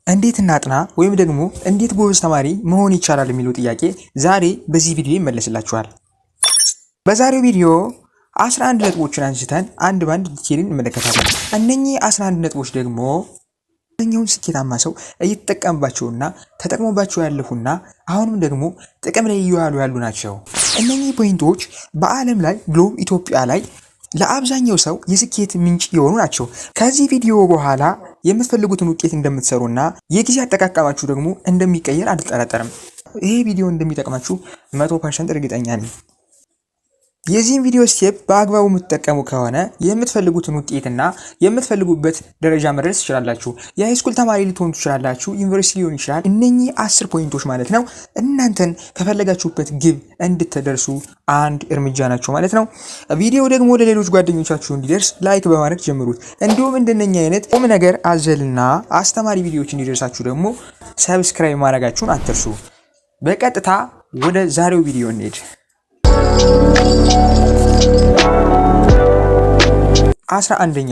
እንዴት እናጥና ወይም ደግሞ እንዴት ጎበዝ ተማሪ መሆን ይቻላል የሚለው ጥያቄ ዛሬ በዚህ ቪዲዮ ይመለስላችኋል። በዛሬው ቪዲዮ 11 ነጥቦችን አንስተን አንድ ባንድ ዲቴይልን እንመለከታለን። እነኚህ 11 ነጥቦች ደግሞ እኛውን ስኬታማ ሰው እየተጠቀምባቸውና ተጠቅሞባቸው ያለፉና አሁንም ደግሞ ጥቅም ላይ እየዋሉ ያሉ ናቸው። እነኚህ ፖይንቶች በዓለም ላይ ብሎም ኢትዮጵያ ላይ ለአብዛኛው ሰው የስኬት ምንጭ የሆኑ ናቸው። ከዚህ ቪዲዮ በኋላ የምትፈልጉትን ውጤት እንደምትሰሩና የጊዜ አጠቃቀማችሁ ደግሞ እንደሚቀየር አልጠራጠርም። ይሄ ቪዲዮ እንደሚጠቅማችሁ 100% እርግጠኛ ነኝ። የዚህን ቪዲዮ ስቴፕ በአግባቡ የምትጠቀሙ ከሆነ የምትፈልጉትን ውጤትና የምትፈልጉበት ደረጃ መድረስ ትችላላችሁ። የሃይስኩል ተማሪ ልትሆኑ ትችላላችሁ፣ ዩኒቨርሲቲ ሊሆን ይችላል። እነኚህ 10 ፖይንቶች ማለት ነው እናንተን ከፈለጋችሁበት ግብ እንድትደርሱ አንድ እርምጃ ናቸው ማለት ነው። ቪዲዮ ደግሞ ለሌሎች ጓደኞቻችሁ እንዲደርስ ላይክ በማድረግ ጀምሩት። እንዲሁም እንደነኛ አይነት ቁም ነገር አዘልና አስተማሪ ቪዲዮዎች እንዲደርሳችሁ ደግሞ ሰብስክራይብ ማድረጋችሁን አትርሱ። በቀጥታ ወደ ዛሬው ቪዲዮ እንሄድ። 11ኛ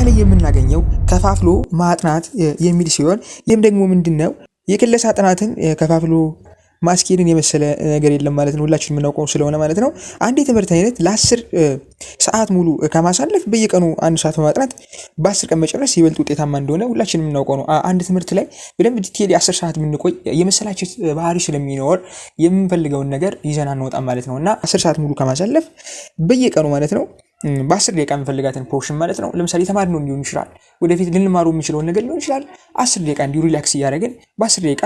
ላይ የምናገኘው ከፋፍሎ ማጥናት የሚል ሲሆን ይህም ደግሞ ምንድነው የክለሳ ጥናትን ከፋፍሎ ማስኬድን የመሰለ ነገር የለም ማለት ነው። ሁላችንም የምናውቀው ስለሆነ ማለት ነው። አንድ የትምህርት አይነት ለ10 ሰዓት ሙሉ ከማሳለፍ በየቀኑ 1 ሰዓት በማጥናት በ10 ቀን መጨረስ ይበልጥ ውጤታማ እንደሆነ ሁላችንም የምናውቀው ነው። አንድ ትምህርት ላይ በደንብ ዲቴይል 10 ሰዓት የምንቆይ የመሰላቸት ባህሪ ስለሚኖር የምንፈልገውን ነገር ይዘን አንወጣም ማለት ነው። እና 10 ሰዓት ሙሉ ከማሳለፍ በየቀኑ ማለት ነው በ10 ደቂቃ የምንፈልጋትን ፖርሽን ማለት ነው። ለምሳሌ ተማሪ ነው ሊሆን ይችላል፣ ወደፊት ልንማሩ የሚችለውን ነገር ሊሆን ይችላል። 10 ደቂቃ እንዲሁ ሪላክስ እያደረግን በ10 ደቂቃ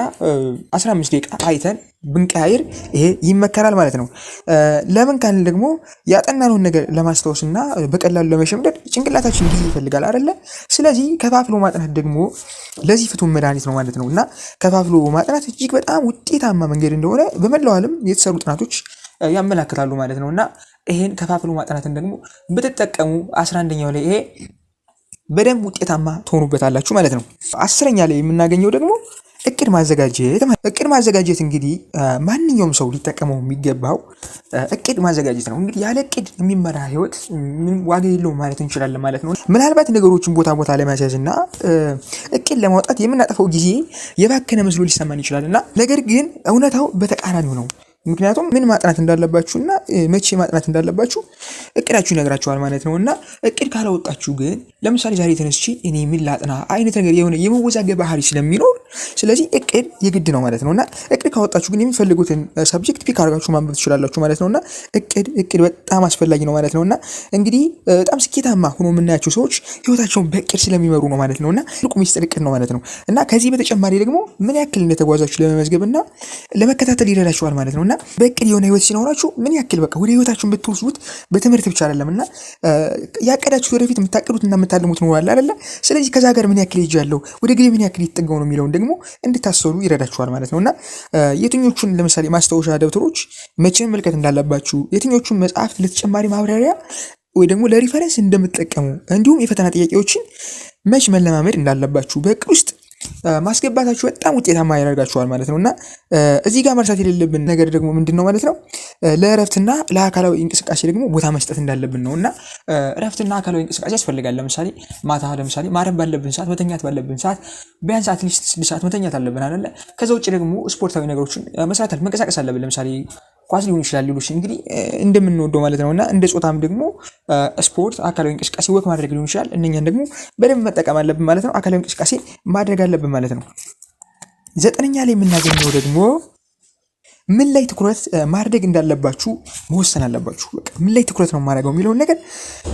15 ደቂቃ አይተን ብንቀያየር ይሄ ይመከራል ማለት ነው። ለምን ካልን ደግሞ ያጠናነውን ነገር ለማስታወስና በቀላሉ ለመሸምደድ ጭንቅላታችን ጊዜ ይፈልጋል አይደለ? ስለዚህ ከፋፍሎ ማጥናት ደግሞ ለዚህ ፍቱን መድኃኒት ነው ማለት ነው። እና ከፋፍሎ ማጥናት እጅግ በጣም ውጤታማ መንገድ እንደሆነ በመላው ዓለም የተሰሩ ጥናቶች ያመላክታሉ ማለት ነው። እና ይሄን ከፋፍሎ ማጥናትን ደግሞ ብትጠቀሙ 11ኛው ላይ ይሄ በደንብ ውጤታማ ትሆኑበታላችሁ ማለት ነው። 10ኛ ላይ የምናገኘው ደግሞ እቅድ ማዘጋጀት እንግዲህ ማንኛውም ሰው ሊጠቀመው የሚገባው እቅድ ማዘጋጀት ነው። እንግዲህ ያለ እቅድ የሚመራ ህይወት ምንም ዋጋ የለውም ማለት እንችላለን ማለት ነው። ምናልባት ነገሮችን ቦታ ላይ ማስያዝ እና እቅድ ለማውጣት የምናጠፋው ጊዜ የባከነ መስሎ ሊሰማን ይችላል እና ነገር ግን እውነታው በተቃራኒው ነው። ምክንያቱም ምን ማጥናት እንዳለባችሁና መቼ ማጥናት እንዳለባችሁ እቅዳችሁ ይነግራችኋል ማለት ነው። እና እቅድ ካላወጣችሁ ግን ለምሳሌ ዛሬ ተነስቼ እኔ ምን ላጥና አይነት ነገር የሆነ የመወዛገብ ባህሪ ስለሚኖር ስለዚህ እቅድ የግድ ነው ማለት ነው። እና እቅድ ካወጣችሁ ግን የሚፈልጉትን ሰብጀክት ፒክ አድርጋችሁ ማንበብ ትችላላችሁ ማለት ነው። እና እቅድ በጣም አስፈላጊ ነው ማለት ነው። እና እንግዲህ በጣም ስኬታማ ሆኖ የምናያቸው ሰዎች ህይወታቸውን በእቅድ ስለሚመሩ ነው ማለት ነው። እና ትልቁ ሚስጥር እቅድ ነው ማለት ነው። እና ከዚህ በተጨማሪ ደግሞ ምን ያክል እንደተጓዛችሁ ለመመዝገብና ለመከታተል ይረዳችኋል ማለት ነው። በእቅድ የሆነ ህይወት ሲኖራችሁ ምን ያክል በቃ ወደ ህይወታችሁን ብትወስዱት በትምህርት ብቻ አይደለምና ያቀዳችሁ ወደፊት የምታቀዱትና የምታልሙት ነው አይደለ? ስለዚህ ከዛ ጋር ምን ያክል ይጃለው ወደ ግብ ምን ያክል ይጠጋው ነው የሚለውን ደግሞ እንድታሰሉ ይረዳችኋል ማለት ነውና የትኞቹን ለምሳሌ ማስታወሻ ደብተሮች መቼ መልከት እንዳለባችሁ፣ የትኞቹን መጽሐፍት ለተጨማሪ ማብራሪያ ወይ ደግሞ ለሪፈረንስ እንደምትጠቀሙ፣ እንዲሁም የፈተና ጥያቄዎችን መቼ መለማመድ እንዳለባችሁ በእቅድ ውስጥ ማስገባታችሁ በጣም ውጤታማ ያደርጋችኋል ማለት ነውና እዚህ ጋር መርሳት የሌለብን ነገር ደግሞ ምንድነው ማለት ነው ለእረፍትና ለአካላዊ እንቅስቃሴ ደግሞ ቦታ መስጠት እንዳለብን ነውና እረፍትና አካላዊ እንቅስቃሴ ያስፈልጋል። ለምሳሌ ማታ ማረፍ ባለብን ሰዓት መተኛት ባለብን ሰዓት ቢያንስ አትሊስት 6 ሰዓት መተኛት አለብን አይደለ? ከዛ ውጪ ደግሞ ስፖርታዊ ነገሮችን መስራት መንቀሳቀስ አለብን። ለምሳሌ ኳስ ሊሆን ይችላል፣ ሌሎች እንግዲህ እንደምንወደው ማለት ነውና እንደ ጾታም ደግሞ ስፖርት አካላዊ እንቅስቃሴ ወክ ማድረግ ሊሆን ይችላል። እነኛን ደግሞ በደንብ መጠቀም አለብን ማለት ነው። አካላዊ እንቅስቃሴ ማድረግ አለብን ማለት ነው። 9ኛ ላይ የምናገኘው ደግሞ ምን ላይ ትኩረት ማድረግ እንዳለባችሁ መወሰን አለባችሁ። በቃ ምን ላይ ትኩረት ነው ማድረገው የሚለውን ነገር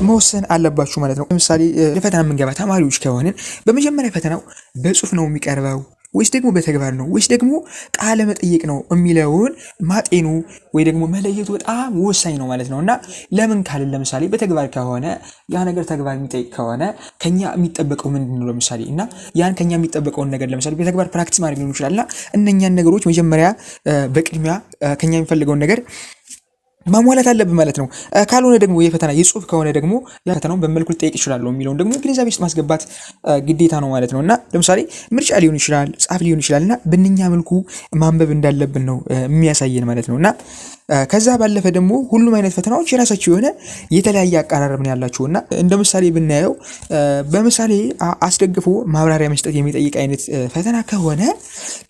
መወሰን አለባችሁ ማለት ነው። ለምሳሌ ለፈተና የምንገባ ተማሪዎች ከሆንን በመጀመሪያ ፈተናው በጽሁፍ ነው የሚቀርበው ወይስ ደግሞ በተግባር ነው ወይስ ደግሞ ቃለ መጠይቅ ነው የሚለውን ማጤኑ ወይ ደግሞ መለየቱ በጣም ወሳኝ ነው ማለት ነውና ለምን ካልን ለምሳሌ በተግባር ከሆነ ያ ነገር ተግባር የሚጠይቅ ከሆነ ከኛ የሚጠበቀው ምንድነው ለምሳሌ እና ያን ከኛ የሚጠበቀውን ነገር ለምሳሌ በተግባር ፕራክቲስ ማድረግ ሊሆን ይችላልና እነኛን ነገሮች መጀመሪያ በቅድሚያ ከኛ የሚፈልገውን ነገር ማሟላት አለብን ማለት ነው። ካልሆነ ደግሞ የፈተና የጽሁፍ ከሆነ ደግሞ ፈተናውን በመልኩ ልጠይቅ ይችላል የሚለውን ደግሞ ግንዛቤ ውስጥ ማስገባት ግዴታ ነው ማለት ነው። እና ለምሳሌ ምርጫ ሊሆን ይችላል፣ ጻፍ ሊሆን ይችላል እና በእነኛ መልኩ ማንበብ እንዳለብን ነው የሚያሳየን ማለት ነው። እና ከዛ ባለፈ ደግሞ ሁሉም አይነት ፈተናዎች የራሳቸው የሆነ የተለያየ አቀራረብ ነው ያላቸው እና እንደ ምሳሌ ብናየው በምሳሌ አስደግፎ ማብራሪያ መስጠት የሚጠይቅ አይነት ፈተና ከሆነ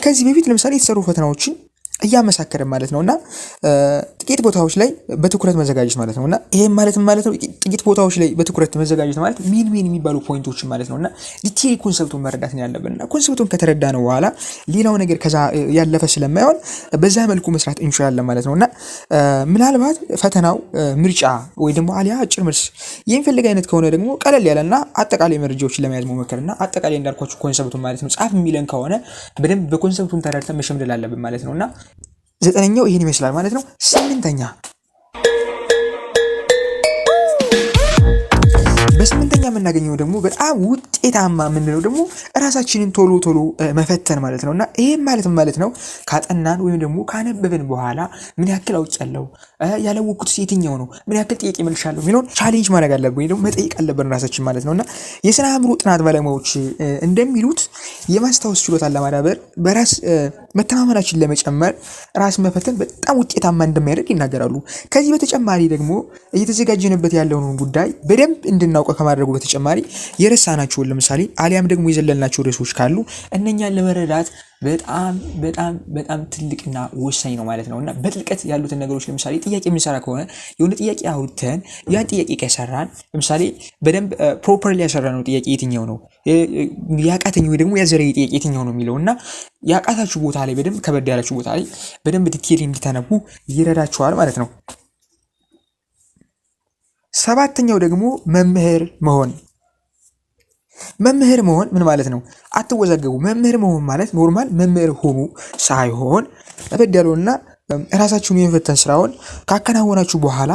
ከዚህ በፊት ለምሳሌ የተሰሩ ፈተናዎችን እያመሳከረ ማለት ነውና ጥቂት ቦታዎች ላይ በትኩረት መዘጋጀት ማለት ነውና ይሄም ማለት ነው ጥቂት ቦታዎች ላይ በትኩረት መዘጋጀት ማለት ምን የሚባሉ ፖይንቶች ማለት ነውና ዲቴል ኮንሰፕቱን መረዳት ነው ያለብንና ኮንሰፕቱን ከተረዳ ነው በኋላ ሌላው ነገር ከዛ ያለፈ ስለማይሆን በዛ መልኩ መስራት እንችላለን ማለት ነውና ምናልባት ፈተናው ምርጫ ወይ ደግሞ አሊያ አጭር መልስ የሚፈልግ አይነት ከሆነ ደግሞ ቀለል ያለና አጠቃላይ መረጃዎችን ለመያዝ መሞከርና አጠቃላይ እንዳልኳችሁ ኮንሰፕቱን ማለት ነው ጻፍ የሚለን ከሆነ በደንብ በኮንሰፕቱን ተረድተን መሸምደል አለብን ማለት ነውና ዘጠነኛው ይሄን ይመስላል ማለት ነው። ስምንተኛ በስምንተኛ የምናገኘው ደግሞ በጣም ውጤታማ የምንለው ደግሞ ራሳችንን ቶሎ መፈተን ማለት ነውና ይሄም ማለት ነው ካጠናን ወይም ደግሞ ካነበብን በኋላ ምን ያክል አውቄያለሁ ያላወቅኩት የትኛው ነው ምን ያክል ጥያቄ መልሻለሁ የሚለውን ቻሌንጅ ማድረግ አለብን ወይ ደግሞ መጠየቅ አለብን ራሳችን ማለት ነውና የስነ አእምሮ ጥናት ባለሙያዎች እንደሚሉት የማስታወስ ችሎታን ለማዳበር በራስ መተማመናችን ለመጨመር ራስ መፈተን በጣም ውጤታማ እንደሚያደርግ ይናገራሉ። ከዚህ በተጨማሪ ደግሞ እየተዘጋጀንበት ያለውን ጉዳይ በደንብ እንድናውቅ ከማድረጉ በተጨማሪ የረሳናቸውን ለምሳሌ አሊያም ደግሞ የዘለልናቸው ርዕሶች ካሉ እነኛን ለመረዳት በጣም ትልቅና ወሳኝ ነው ማለት ነውና በጥልቀት ያሉትን ነገሮች ለምሳሌ ጥያቄ የምንሰራ ከሆነ የሆነ ጥያቄ አውጥተን ያን ጥያቄ ከሰራን ለምሳሌ በደንብ ፕሮፐርሊ ያሰራነው ጥያቄ የትኛው ነው ያቃተኝ ወይ ደግሞ ያዘረኝ ጥያቄ የትኛው ነው የሚለውና ያቃታችሁ ቦታ ላይ በደንብ ከበድ ያላችሁ ቦታ ላይ በደንብ ዲቴል እንድታነቡ ይረዳችኋል ማለት ነው። ሰባተኛው ደግሞ መምህር መሆን ምን ማለት ነው? አትወዛገቡ። መምህር መሆን ማለት ኖርማል መምህር ሆኑ ሳይሆን ተበድ ያለውና ራሳችሁን የመፈተን ስራውን ካከናወናችሁ በኋላ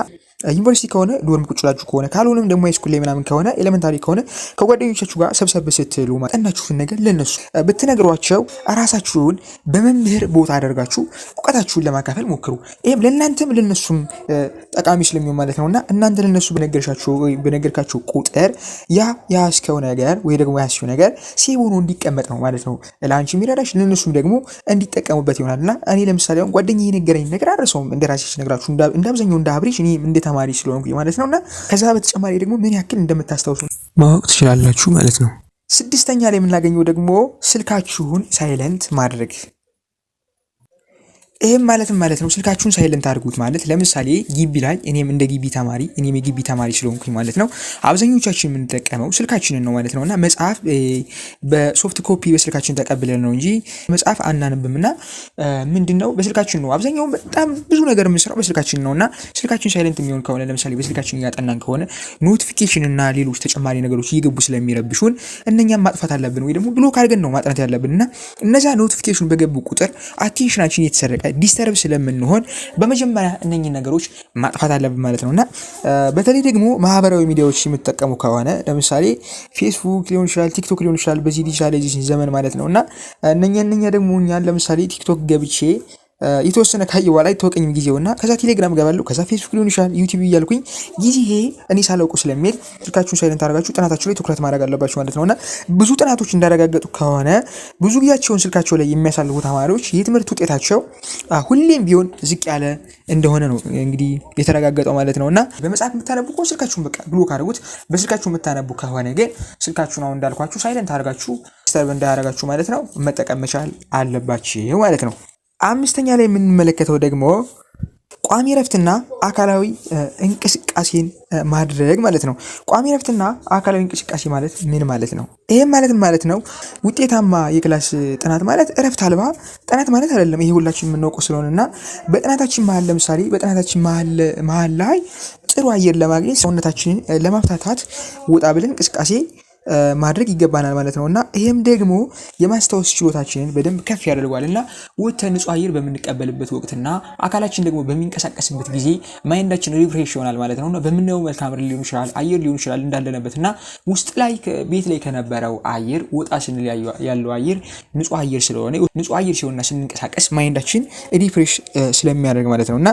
ዩኒቨርሲቲ ከሆነ ዶርም ቁጭ ብላችሁ ከሆነ ካልሆነም ደግሞ ሃይስኩል ላይ ምናምን ከሆነ ኤሌመንታሪ ከሆነ ከጓደኞቻችሁ ጋር ሰብሰብ ስትሉ ማጠናችሁትን ነገር ለነሱ ብትነግሯቸው ራሳችሁን በመምህር ቦታ አደርጋችሁ እውቀታችሁን ለማካፈል ሞክሩ። ይሄም ለእናንተም ለነሱም ጠቃሚ ስለሚሆን ማለት ነውና እናንተ ለነሱ በነገርካችሁ ቁጥር ያስከው ነገር ወይ ደግሞ ያስከው ነገር ሴቭ ሆኖ እንዲቀመጥ ነው ማለት ነው። ለአንቺ የሚረዳሽ ለነሱም ደግሞ እንዲጠቀሙበት ይሆናልና እኔ ለምሳሌ አሁን ጓደኛዬ የነገረኝ ነገር አረሰውም እንደራሴ ነግራችሁ እንዳብዛኛው እንዳብሪሽ እኔ ተማሪ ስለሆንኩኝ ማለት ነውና ከዛ በተጨማሪ ደግሞ ምን ያክል እንደምታስታውሱ ማወቅ ትችላላችሁ ማለት ነው። ስድስተኛ ላይ የምናገኘው ደግሞ ስልካችሁን ሳይለንት ማድረግ ይሄም ማለት ነው ስልካችሁን ሳይለንት አድርጉት ማለት ለምሳሌ ግቢ ላይ እኔም የግቢ ተማሪ ስለሆንኩኝ ማለት ነው አብዛኞቻችን የምንጠቀመው ስልካችንን ነው ማለት ነውና መጽሐፍ በሶፍት ኮፒ በስልካችን ተቀብለን ነው እንጂ መጽሐፍ አናነብምና ምንድነው በስልካችን ነው አብዛኛው በጣም ብዙ ነገር የምንሰራው በስልካችን ነውና ስልካችን ሳይለንት የሚሆን ከሆነ ለምሳሌ በስልካችን ያጠናን ከሆነ ኖቲፊኬሽን እና ሌሎች ተጨማሪ ነገሮች ይገቡ ስለሚረብሹን እነኛም ማጥፋት አለብን ወይ ደግሞ ብሎክ አድርገን ነው ማጥናት ያለብንና እነዛ ኖቲፊኬሽን በገቡ ቁጥር አቴንሽናችን እየተሰረቀ ዲስተርብ ስለምንሆን በመጀመሪያ እነኚህ ነገሮች ማጥፋት አለብን ማለት ነውና በተለይ ደግሞ ማህበራዊ ሚዲያዎች የምትጠቀሙ ከሆነ ለምሳሌ ፌስቡክ ሊሆን ይችላል ቲክቶክ ሊሆን ይችላል በዚህ ዲጂታላይዜሽን ዘመን ማለት ነውና እነኛ ደግሞ እኛን ለምሳሌ ቲክቶክ ገብቼ የተወሰነ ካየው በኋላ ተወቀኝ ጊዜውና ከዛ ቴሌግራም ገባለሁ ከዛ ፌስቡክ ሊሆን ይችላል ዩቲዩብ እያልኩኝ ጊዜ እኔ ሳላውቁ ስለሚሄድ ስልካችሁን ሳይለንት አድርጋችሁ ጥናታችሁ ላይ ትኩረት ማድረግ አለባችሁ ማለት ነውና ብዙ ጥናቶች እንዳረጋገጡ ከሆነ ብዙ ጊዜያቸውን ስልካቸው ላይ የሚያሳልፉ ተማሪዎች የትምህርት ውጤታቸው ሁሌም ቢሆን ዝቅ ያለ እንደሆነ ነው እንግዲህ የተረጋገጠው ማለት ነውና በመጽሐፍ የምታነቡ ከሆነ ስልካችሁን በቃ ብሎክ አድርጉት። በስልካችሁ የምታነቡ ከሆነ ግን ስልካችሁን አሁን እንዳልኳችሁ ሳይለንት አድርጋችሁ ዲስተርብ እንዳያደርጋችሁ ማለት ነው መጠቀም መቻል አለባችሁ ማለት ነው። አምስተኛ ላይ የምንመለከተው ደግሞ ቋሚ ረፍትና አካላዊ እንቅስቃሴን ማድረግ ማለት ነው። ቋሚ ረፍትና አካላዊ እንቅስቃሴ ማለት ምን ማለት ነው? ይሄም ማለት ነው ውጤታማ የክላስ ጥናት ማለት እረፍት አልባ ጥናት ማለት አይደለም። ይሄ ሁላችን የምናውቀው ስለሆነና በጥናታችን መሀል ለምሳሌ በጥናታችን መሀል ላይ ጥሩ አየር ለማግኘት ሰውነታችንን ለማፍታታት ወጣ ብለን እንቅስቃሴ ማድረግ ይገባናል ማለት ነውና ይሄም ደግሞ የማስታወስ ችሎታችንን በደንብ ከፍ ያደርጋልና ወጥተን ንጹህ አየር በምንቀበልበት ወቅትና አካላችን ደግሞ በሚንቀሳቀስበት ጊዜ ማይንዳችን ሪፍሬሽ ይሆናል ማለት ነውና በምንየው መልካም ሊሆን ይችላል አየር ሊሆን ይችላል እንዳለነበትና ውስጥ ላይ ቤት ላይ ከነበረው አየር ወጣ ስንል ያለው አየር ንጹህ አየር ስለሆነ ንጹህ አየር ሲሆንና ስንንቀሳቀስ ማይንዳችን ሪፍሬሽ ስለሚያደርግ ማለት ነውና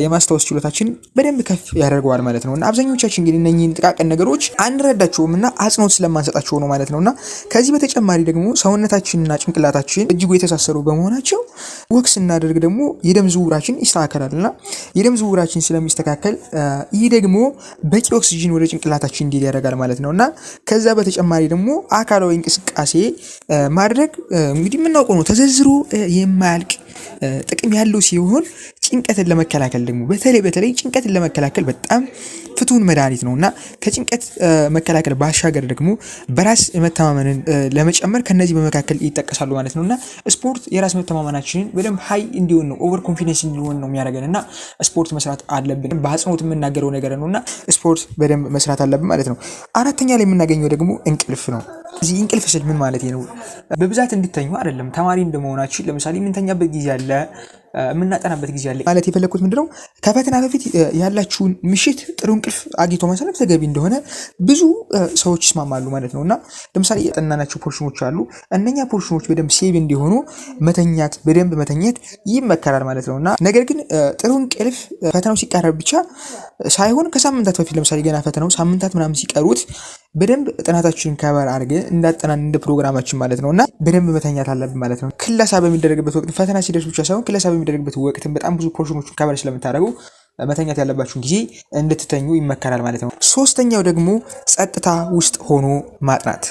የማስታወስ ችሎታችን በደንብ ከፍ ያደርገዋል ማለት ነውና አብዛኞቻችን ግን እነኚህን ጥቃቅን ነገሮች አንረዳቸውምና አጽንኦት ስለማንሰጣቸው ነው ማለት ነውና ከዚህ በተጨማሪ ደግሞ ሰውነታችንና ጭንቅላታችን እጅጉ የተሳሰሩ በመሆናቸው ወክ ስናደርግ ደግሞ የደም ዝውውራችን ይስተካከላልና የደም ዝውውራችን ስለሚስተካከል ይህ ደግሞ በቂ ኦክሲጅን ወደ ጭንቅላታችን እንዲሄድ ያደርጋል ማለት ነውና ከዛ በተጨማሪ ደግሞ አካላዊ እንቅስቃሴ ማድረግ እንግዲህ የምናውቀው ነው ተዘርዝሮ የማያልቅ ጥቅም ያለው ሲሆን ጭንቀትን ለመከላከል ደግሞ በተለይ ጭንቀትን ለመከላከል በጣም ፍቱን መድኃኒት ነውና ከጭንቀት መከላከል ባሻገር ደግሞ በራስ መተማመንን ለመጨመር ከነዚህ በመካከል ይጠቀሳሉ ማለት ነውና ስፖርት የራስ መተማመናችንን በደንብ ሃይ እንዲሆን ነው ኦቨር ኮንፊደንስ እንዲሆን ነው የሚያደርገንና ስፖርት መስራት አለብን በአጽንኦት የምናገረው ነገር ነውና ስፖርት በደንብ መስራት አለብን ማለት ነው። አራተኛ ላይ የምናገኘው ደግሞ እንቅልፍ ነው። እዚህ እንቅልፍ ስል ምን ማለት ነው? በብዛት እንድተኙ አይደለም። ተማሪ እንደመሆናችን ለምሳሌ የምንተኛበት ጊዜ አለ፣ የምናጠናበት ጊዜ አለ። ማለት የፈለኩት ምንድነው ከፈተና በፊት ያላችሁን ምሽት ጥሩ እንቅልፍ አግኝቶ ማሳለፍ ተገቢ እንደሆነ ብዙ ሰዎች ይስማማሉ ማለት ነውና ለምሳሌ የጠናናቸው ፖርሽኖች አሉ። እነኛ ፖርሽኖች በደንብ ሴቭ እንዲሆኑ በደንብ መተኛት ይመከራል ማለት ነውና ነገር ግን ጥሩ እንቅልፍ ፈተናው ሲቃረብ ብቻ ሳይሆን ከሳምንታት በፊት ለምሳሌ ገና ፈተናው ሳምንታት ምናምን ሲቀሩት በደንብ ጥናታችንን ከበር አድርገን እንዳጠናን እንደ ፕሮግራማችን ማለት ነውና በደንብ መተኛት አለብን ማለት ነው። ክለሳ በሚደረግበት ወቅት ፈተና ሲደርስ ብቻ ሳይሆን ክለሳ በሚደረግበት ወቅት በጣም ብዙ ፖርሽኖችን ከበር ስለምታደርጉ መተኛት ያለባችሁን ጊዜ እንድትተኙ ይመከራል ማለት ነው። ሶስተኛው ደግሞ ጸጥታ ውስጥ ሆኖ ማጥናት።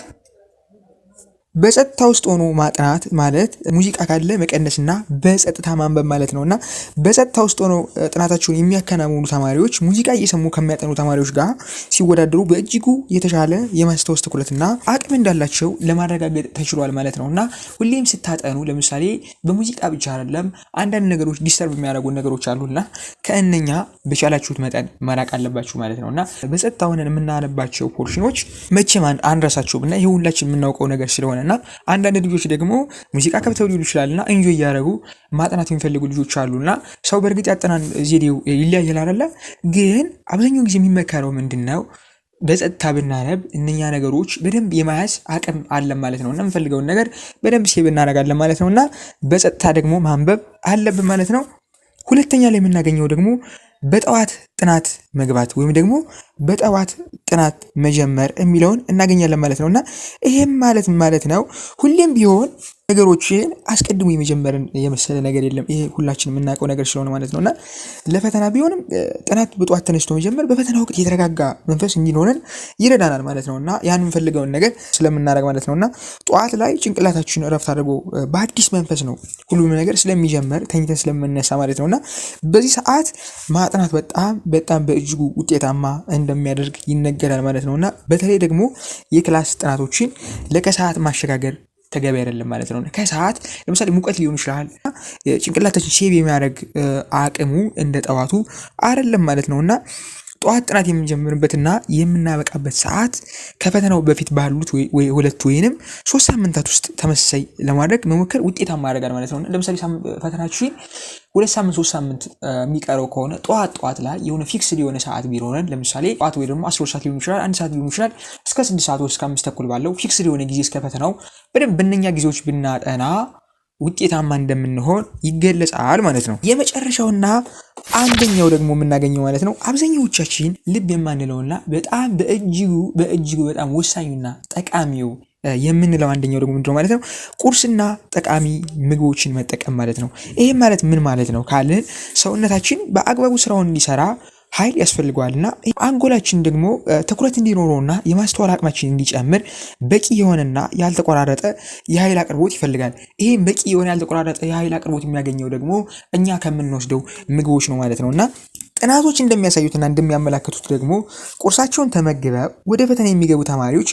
በጸጥታ ውስጥ ሆኖ ማጥናት ማለት ሙዚቃ ካለ መቀነስና በጸጥታ ማንበብ ማለት ነውና በጸጥታ ውስጥ ሆኖ ጥናታቸውን የሚያከናውኑ ተማሪዎች ሙዚቃ እየሰሙ ከሚያጠኑ ተማሪዎች ጋር ሲወዳደሩ በእጅጉ የተሻለ የማስታወስ ትኩረትና አቅም እንዳላቸው ለማረጋገጥ ተችሏል ማለት ነውና ሁሌም ስታጠኑ ለምሳሌ በሙዚቃ ብቻ አይደለም አንዳንድ ነገሮች ዲስተርብ የሚያደርጉ ነገሮች አሉና ከእነኛ በቻላችሁት መጠን መራቅ አለባችሁ ማለት ነውና በጸጥታ ሆነን የምናነባቸው ፖርሽኖች መቼም አንረሳቸውምና ይሄ ሁላችን የምናውቀው ነገር ስለሆነ እና አንዳንድ ልጆች ደግሞ ሙዚቃ ከብተው ሊሉ ይችላልና ኢንጆይ እያደረጉ ማጥናት የሚፈልጉ ልጆች አሉና ሰው በእርግጥ ያጠናን ዘዴው ይለያያል አይደለ? ግን አብዛኛው ጊዜ የሚመከረው ምንድነው በጸጥታ ብናነብ እነኛ ነገሮች በደንብ የማያዝ አቅም አለን ማለት ነውና የምፈልገውን ነገር በደንብ ሴቭ እናደርጋለን ማለት ነውና በጸጥታ ደግሞ ማንበብ አለብን ማለት ነው። ሁለተኛ ላይ የምናገኘው ደግሞ በጠዋት ጥናት መግባት ወይም ደግሞ በጠዋት ጥናት መጀመር የሚለውን እናገኛለን ማለት ነውና ይሄም ማለት ነው ሁሌም ቢሆን ነገሮችን አስቀድሞ የመጀመርን የመሰለ ነገር የለም። ይሄ ሁላችን የምናውቀው ነገር ስለሆነ ማለት ነውና ለፈተና ቢሆንም ጥናት በጠዋት ተነስቶ መጀመር በፈተና ወቅት የተረጋጋ መንፈስ እንዲኖረን ይረዳናል ማለት ነውና ያን የምንፈልገውን ነገር ስለምናደርግ ማለት ነውና ጠዋት ላይ ጭንቅላታችን እረፍት አድርጎ በአዲስ መንፈስ ነው ሁሉም ነገር ስለሚጀምር ተኝተን ስለምንነሳ ማለት ነውና በዚህ ሰዓት ማጥናት በጣም በእጅጉ ውጤታማ እንደሚያደርግ ይነገራል ማለት ነውና በተለይ ደግሞ የክላስ ጥናቶችን ለከሰዓት ማሸጋገር ተገቢ አይደለም ማለት ነው። ከሰዓት ለምሳሌ ሙቀት ሊሆን ይችላል ጭንቅላታችን ሴቭ የሚያደርግ አቅሙ እንደ ጠዋቱ አይደለም ማለት ነውና ጠዋት ጥናት የምንጀምርበትና የምናበቃበት ሰዓት ከፈተናው በፊት ባሉት ወይ ሁለት ወይንም 3 ሳምንታት ውስጥ ተመሳሳይ ለማድረግ መሞከር ውጤታማ ያደርጋል ማለት ነው። ለምሳሌ ፈተናችን 2 ሳምንት 3 ሳምንት የሚቀረው ከሆነ ጠዋት ላይ የሆነ ፊክስድ የሆነ ሰዓት ቢሮነን ለምሳሌ ጠዋት ወይ ደግሞ 12 ሰዓት ሊሆን ይችላል 1 ሰዓት ሊሆን ይችላል እስከ 6 ሰዓት ወይ እስከ 5 ተኩል ባለው ፊክስድ የሆነ ጊዜ እስከ ፈተናው በደንብ በእነኛ ጊዜዎች ብናጠና ውጤታማ እንደምንሆን ይገለጻል ማለት ነው። የመጨረሻውና አንደኛው ደግሞ የምናገኘው ማለት ነው አብዛኛዎቻችን ልብ የማንለውና በጣም በእጅጉ በጣም ወሳኙና ጠቃሚው የምንለው አንደኛው ደግሞ ምንድነው ማለት ነው ቁርስና ጠቃሚ ምግቦችን መጠቀም ማለት ነው። ይሄ ማለት ምን ማለት ነው ካልን ሰውነታችን በአግባቡ ስራውን እንዲሰራ ኃይል ያስፈልገዋልና አንጎላችን ደግሞ ትኩረት እንዲኖረውና የማስተዋል አቅማችን እንዲጨምር በቂ የሆነና ያልተቆራረጠ የኃይል አቅርቦት ይፈልጋል። ይሄም በቂ የሆነ ያልተቆራረጠ የኃይል አቅርቦት የሚያገኘው ደግሞ እኛ ከምንወስደው ምግቦች ነው ማለት ነውና ጥናቶች እንደሚያሳዩትና እንደሚያመላክቱት ደግሞ ቁርሳቸውን ተመግበው ወደ ፈተና የሚገቡ ተማሪዎች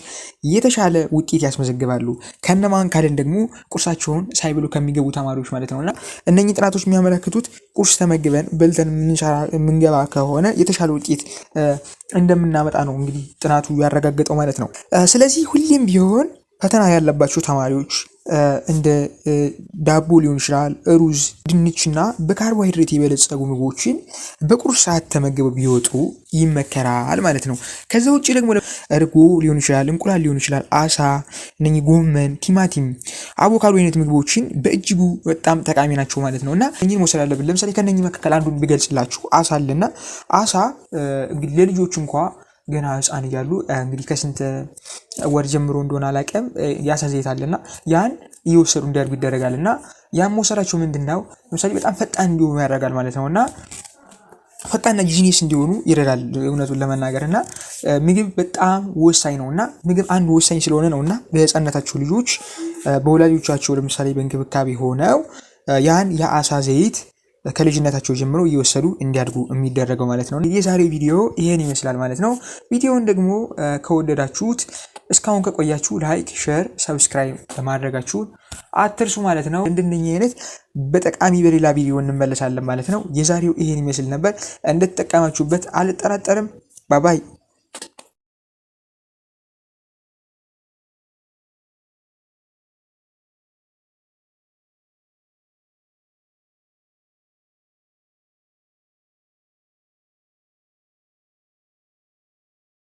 የተሻለ ውጤት ያስመዘግባሉ ከነማን ካልን ደግሞ ቁርሳቸውን ሳይበሉ ከሚገቡ ተማሪዎች ማለት ነውና እነኚህ ጥናቶች የሚያመላክቱት ቁርስ ተመግበን በልተን የምንገባ ከሆነ የተሻለ ውጤት እንደምናመጣ ነው እንግዲህ ጥናቱ ያረጋገጠው ማለት ነው። ስለዚህ ሁሌም ቢሆን ፈተና ያለባቸው ተማሪዎች እንደ ዳቦ ሊሆን ይችላል፣ ሩዝ፣ ድንችና በካርቦሃይድሬት የበለጸጉ ምግቦችን በቁርስ ሰዓት ተመግበው ቢወጡ ይመከራል ማለት ነው። ከዛ ውጭ ደግሞ እርጎ ሊሆን ይችላል፣ እንቁላል ሊሆን ይችላል፣ አሳ፣ እነኚህ ጎመን፣ ቲማቲም፣ አቮካዶ አይነት ምግቦችን በእጅጉ በጣም ጠቃሚ ናቸው ማለት ነው እና እኚህን መውሰድ አለብን። ለምሳሌ ከነኚህ መካከል አንዱን ቢገልጽላችሁ አሳ አለና አሳ እንግዲህ ለልጆች እንኳ ገና ህፃን እያሉ እንግዲህ ከስንት ወር ጀምሮ እንደሆነ አላውቅም የአሳ ዘይት አለና ያን እየወሰዱ እንዲያድጉ ይደረጋል እና ያን መውሰዳቸው ምንድነው ለምሳሌ በጣም ፈጣን እንዲሆኑ ያደርጋል ማለት ነው እና ፈጣንና ጂኒየስ እንዲሆኑ ይረዳል እውነቱን ለመናገር እና ምግብ በጣም ወሳኝ ነውና ምግብ አንድ ወሳኝ ስለሆነ ነውና በህፃንነታቸው ልጆች በወላጆቻቸው ለምሳሌ በእንክብካቤ ሆነው ያን የአሳ ዘይት ከልጅነታቸው ጀምሮ እየወሰዱ እንዲያድጉ የሚደረገው ማለት ነው። የዛሬው ቪዲዮ ይሄን ይመስላል ማለት ነው። ቪዲዮውን ደግሞ ከወደዳችሁት እስካሁን ከቆያችሁ ላይክ፣ ሼር፣ ሰብስክራይብ በማድረጋችሁ አትርሱ ማለት ነው። እንደነኚህ አይነት በጠቃሚ በሌላ ቪዲዮ እንመለሳለን ማለት ነው። የዛሬው ይሄን ይመስል ነበር። እንደተጠቀማችሁበት አልጠራጠርም። ባባይ